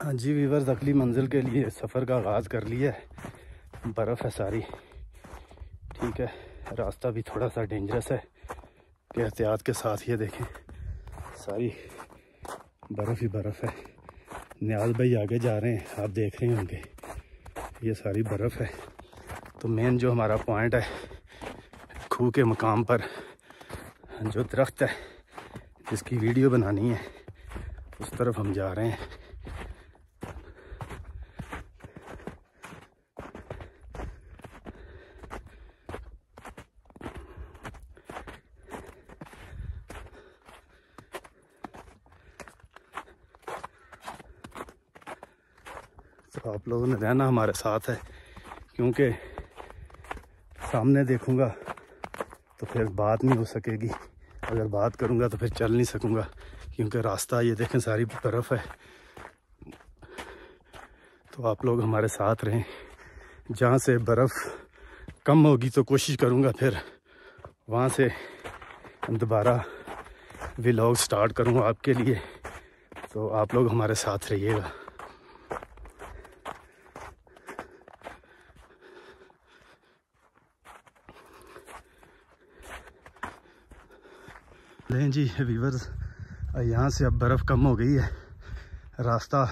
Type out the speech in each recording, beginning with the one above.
हाँ जी वीवर्स, अगली मंजिल के लिए सफ़र का आगाज़ कर लिया है। बर्फ़ है सारी, ठीक है। रास्ता भी थोड़ा सा डेंजरस है कि एहतियात के साथ। ये देखें सारी बर्फ़ ही बर्फ़ है। नियाज़ भाई आगे जा रहे हैं, आप देख रहे होंगे ये सारी बर्फ़ है। तो मेन जो हमारा पॉइंट है, खूह के मकाम पर जो दरख्त है जिसकी वीडियो बनानी है, उस तरफ हम जा रहे हैं। तो आप लोगों ने रहना हमारे साथ है, क्योंकि सामने देखूंगा तो फिर बात नहीं हो सकेगी। अगर बात करूंगा तो फिर चल नहीं सकूंगा, क्योंकि रास्ता ये देखें सारी बर्फ़ है। तो आप लोग हमारे साथ रहें। जहाँ से बर्फ़ कम होगी तो कोशिश करूंगा फिर वहाँ से दोबारा व्लॉग स्टार्ट करूँगा आपके लिए। तो आप लोग हमारे साथ रहिएगा। लें जी वीवर्स, यहाँ से अब बर्फ़ कम हो गई है, रास्ता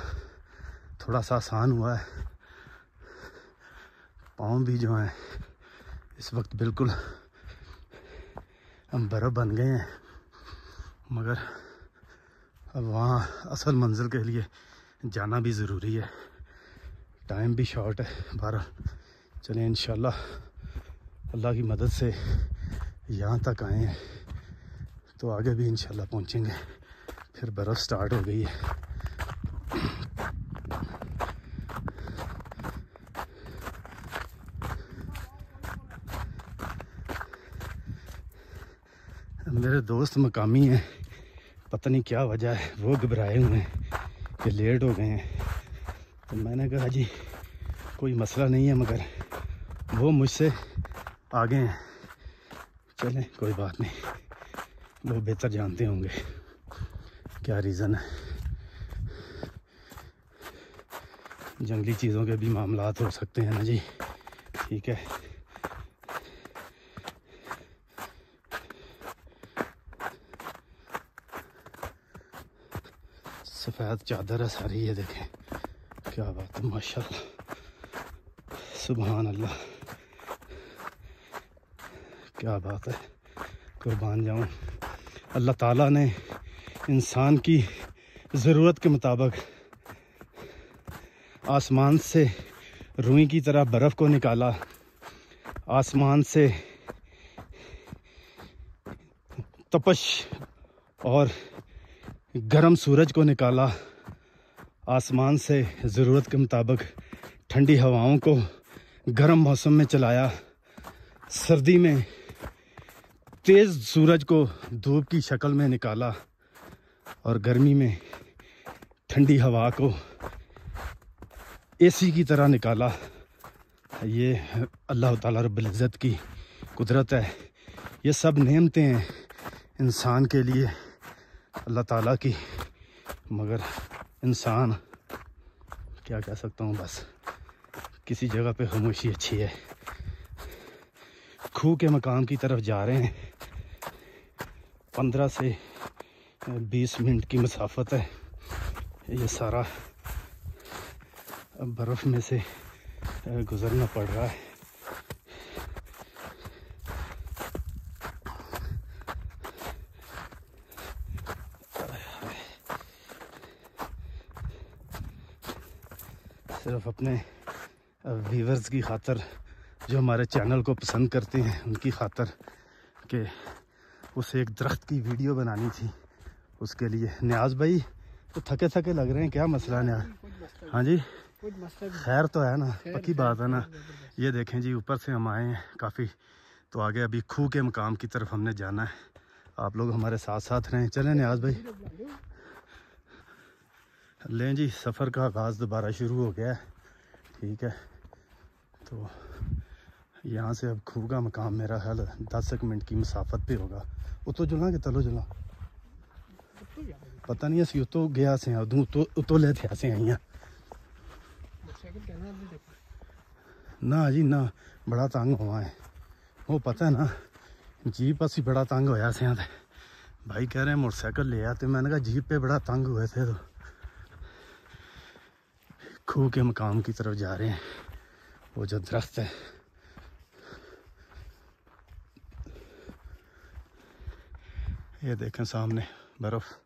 थोड़ा सा आसान हुआ है। पाँव भी जो हैं इस वक्त बिल्कुल हम बर्फ़ बन गए हैं, मगर अब वहाँ असल मंजिल के लिए जाना भी ज़रूरी है। टाइम भी शॉर्ट है। बहरहाल चलें, इंशाल्लाह अल्लाह की मदद से यहाँ तक आए हैं तो आगे भी इंशाल्लाह पहुँचेंगे। फिर बर्फ़ स्टार्ट हो गई है। मेरे दोस्त मकामी हैं, पता नहीं क्या वजह है, वो घबराए हुए हैं कि लेट हो गए हैं। तो मैंने कहा जी कोई मसला नहीं है, मगर वो मुझसे आगे हैं। चलें कोई बात नहीं, वो बेहतर जानते होंगे क्या रीज़न है। जंगली चीज़ों के भी मामलात हो सकते हैं ना जी, ठीक है। सफ़ेद चादर है सारी, ये देखें क्या बात है, माशाल्लाह, सुभान अल्लाह, क्या बात है। कुर्बान जाऊं, अल्लाह ताला ने इंसान की ज़रूरत के मुताबिक आसमान से रुई की तरह बर्फ़ को निकाला, आसमान से तपश और गर्म सूरज को निकाला, आसमान से ज़रूरत के मुताबिक ठंडी हवाओं को गर्म मौसम में चलाया, सर्दी में तेज़ सूरज को धूप की शक्ल में निकाला, और गर्मी में ठंडी हवा को एसी की तरह निकाला। ये अल्लाह ताला रब्बुल इज़्ज़त की कुदरत है। ये सब नेमतें हैं इंसान के लिए अल्लाह ताला की, मगर इंसान क्या कह सकता हूँ, बस किसी जगह पे खामोशी अच्छी है। खूह के मकाम की तरफ जा रहे हैं। 15 से 20 मिनट की मसाफत है। ये सारा बर्फ़ में से गुज़रना पड़ रहा है। सिर्फ अपने व्यूवर्स की खातर, जो हमारे चैनल को पसंद करते हैं, उनकी खातर कि उसे एक दरख्त की वीडियो बनानी थी, उसके लिए। नियाज भाई तो थके थके लग रहे हैं, क्या मसला है नियाज? हाँ जी, खैर तो है ना, पक्की बात है ना। ये देखें जी, ऊपर से हम आए हैं काफ़ी, तो आगे अभी खूह के मकाम की तरफ हमने जाना है। आप लोग हमारे साथ साथ रहें। चलें नियाज भाई, लें जी, सफ़र का आगाज़ दोबारा शुरू हो गया है, ठीक है। तो यहाँ से अब खूह का मकाम मेरा ख्याल 10 मिनट की मुसाफत पे होगा। उतो जुला कि तलो जुला पता नहीं, असी उतो गया से उतो ले थे असें आई हाँ। ना जी ना, बड़ा तंग हुआ है। वो पता है ना, जीप असी बड़ा तंग होया से भाई कह रहे हैं मोटरसाइकिल ले आ, तो मैंने कहा जीप पे बड़ा तंग हुए थे। तो खूह के मकाम की तरफ जा रहे हैं, वो जो दरख्त है। ये देखें सामने बर्फ़।